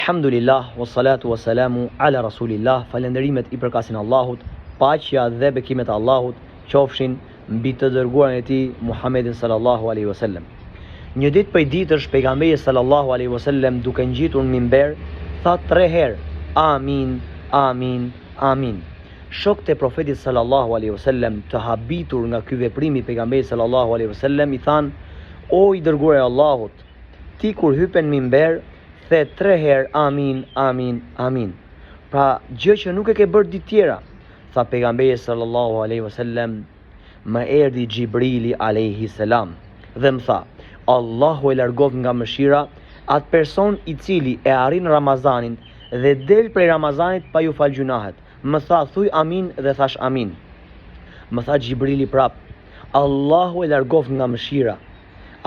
Alhamdulillah, wassalatu wassalamu ala rasulillah. Falenderimet i përkasin Allahut, paqja dhe bekimet e Allahut qofshin mbi të dërguarin e tij Muhammedin sallallahu alaihi wasallam. Një ditë prej ditësh pejgamberi sallallahu alaihi wasallam duke ngjitur në minber tha 3 herë amin, amin, amin. Shokët e profetit sallallahu alaihi wasallam të habitur nga ky veprim i pejgamberit sallallahu alaihi wasallam i than: "O i dërguari i Allahut, ti kur hypen minber the 3 herë amin, amin, amin. Pra gjë që nuk e ke bërë ditë tjera." Tha pejgamberi sallallahu alaihi wasallam: "Më erdhi Xhibrili alayhi salam dhe më tha: Allahu e largoft nga mëshira atë person i cili e arrin Ramazanin dhe del prej Ramazanit pa ju fal gjunahet." Më tha: "Thuj amin" dhe thash amin. Më tha Xhibrili prap: "Allahu e largoft nga mëshira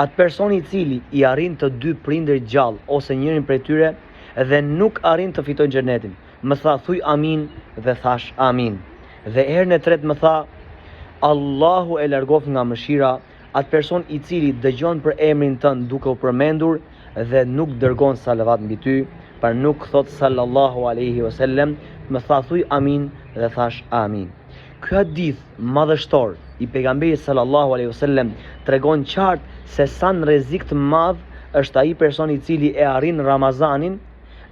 atë person i cili i arrin të 2 prindërit gjallë ose njërin prej tyre dhe nuk arrin të fitojë xhenetin." Më tha: "Thuj amin" dhe thash amin. Dhe herën e tretë më tha: "Allahu e largoft nga mëshira atë person i cili dëgjon për emrin tënd duke u përmendur dhe nuk dërgon salavat mbi ty, por nuk thot sallallahu alaihi wasallam." Më tha: "Thuj amin" dhe thash amin. Ky hadith madhështor i pejgamberit sallallahu alaihi wasallam tregon qartë se sa në rrezik të madh është ai person i cili e arrin Ramazanin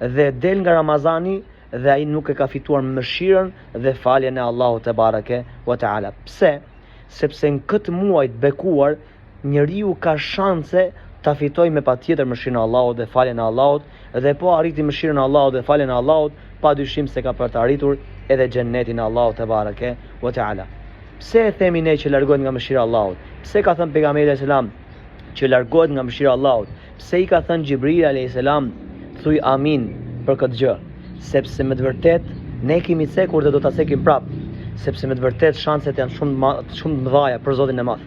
dhe del nga Ramazani dhe ai nuk e ka fituar mëshirën dhe faljen e Allahut te bareke wa taala. Pse? Sepse në këtë muaj të bekuar njeriu ka shanse ta fitojë me patjetër mëshirën e Allahut dhe faljen e Allahut, dhe po arriti mëshirën e Allahut dhe faljen e Allahut, padyshim se ka për të arritur edhe xhennetin e Allahut te bareke wa taala. Pse e themi ne që largohet nga mëshira e Allahut? Pse ka thënë pejgamberi alayhis salam që largohet nga mëshira e Allahut? Pse i ka thënë Xhibril alayhis salam thuj amin për këtë gjë? Sepse me të vërtet ne kemi cekur dhe do ta cekim prap, sepse me të vërtet shanset janë shumë të mëdha për Zotin e Madh.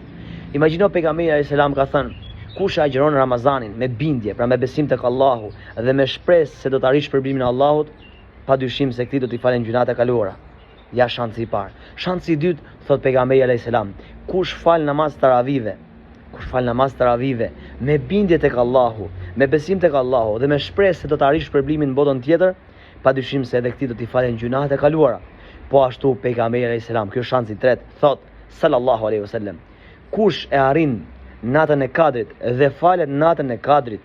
Imagjino pejgamberi alayhis salam ka thënë: "Kush agjeron Ramazanin me bindje, pra me besim tek Allahu dhe me shpresë se do të arrish shpërblimin e Allahut, padyshim se këtij do t'i falen gjunat e kaluara." Ja shansi i parë. Shansi i dytë, thot pejgamberi alayhis salam, kush fal namaz taravive me bindje tek Allahu, me besim tek Allahu dhe me shpresë se do të arrish shpërblimin në botën tjetër, padyshim se edhe këtij do t'i falen gjunat e kaluara. Po ashtu pejgamberi alayhis salam, ky është shansi i tretë, thot sallallahu alaihi wasallam, kush e arrin natën e Kadrit dhe falet natën e Kadrit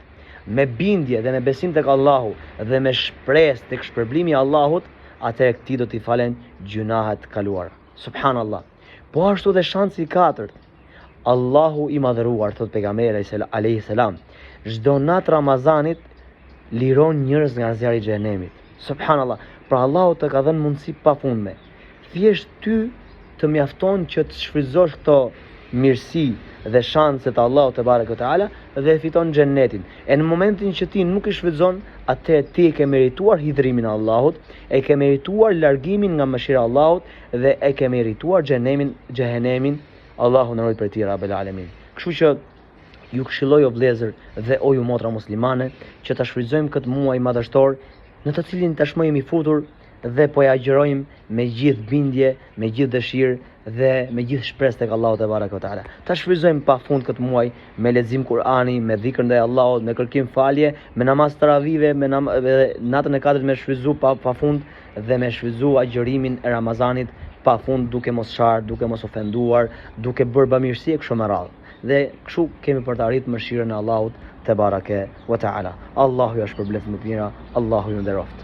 me bindje dhe me besim tek Allahu dhe me shpresë tek shpërblimi i Allahut, atëherë këtij do t'i falen gjunahet kaluara. Subhanallah. Po ashtu dhe shansi i katërt, Allahu i madhëruar, thot pejgamberi alayhis salam, çdo natë Ramazanit liron njerëz nga zjarri i xhenemit. Subhanallah. Pra Allahu të ka dhënë mundësi pafundme. Thjesht ty të mjafton që të shfrytëzosh këto mirësi dhe shanset e Allahut te bareke teala dhe fiton xhennetin. E në momentin që ti nuk i shfrytëzon, atëherë ti e ke merituar hidhrimin e Allahut, e ke merituar largimin nga mëshira e Allahut dhe e ke merituar xhenemin. Allahu na ruaj prej tij Rabbel Alamin. Kështu që ju këshilloj o vëllezër dhe o ju motra muslimane që ta shfrytëzojmë këtë muaj madhështor në të cilin tashmë jemi futur dhe po ja agjërojmë me gjithë bindje, me gjithë dëshirë dhe me gjithë shpresë tek Allahu te bareke ve teala. Ta shfrytëzojmë pafund këtë muaj me lexim Kur'ani, me dhikr ndaj Allahut, me kërkim falje, me namaz taravive, me natën e Kadrit me shfrytëzu pafund dhe me shfrytëzu agjërimin e Ramazanit pafund, duke mos sharë, duke mos ofenduar, duke bërë bamirësi e kështu me radhë. Dhe kështu kemi për të arritur mëshirën e Allahut te bareke ve teala. Allahu ju shpërblet më të mira, Allahu ju nderoft.